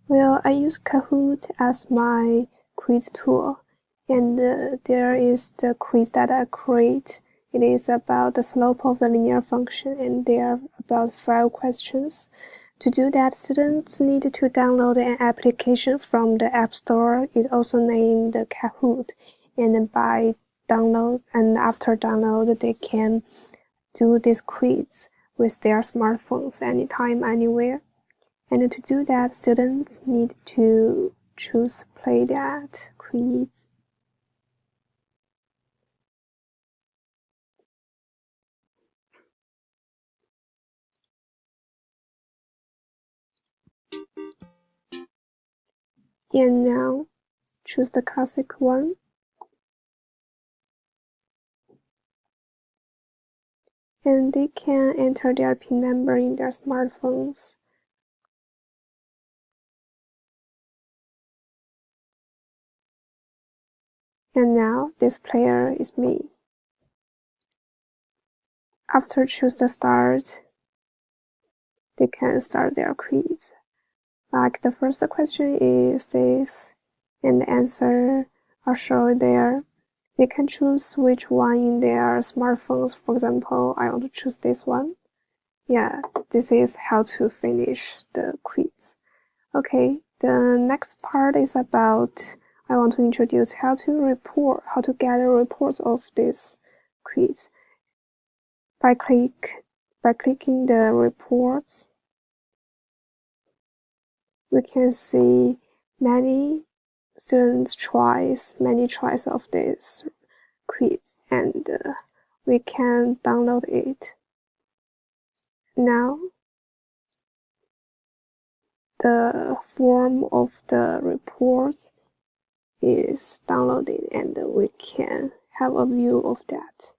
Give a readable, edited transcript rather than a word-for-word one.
Well, I use Kahoot as my quiz tool, and there is the quiz that I create. It is about the slope of the linear function, and there are about 5 questions. To do that, students need to download an application from the App Store. It's also named Kahoot, and by download and after download, they can do this quiz with their smartphones anytime, anywhere. And to do that, students need to choose Play That quiz. And now choose the classic one. And they can enter their PIN number in their smartphones. And now this player is me. After choose the start, they can start their quiz. Like the first question is this, and the answer are shown there. They can choose which one in their smartphones. For example, I want to choose this one. Yeah, this is how to finish the quiz. Okay, the next part is about I want to introduce how to gather reports of this quiz. By clicking the reports, we can see many tries of this quiz, and we can download it. Now the form of the reports is downloaded, and we can have a view of that.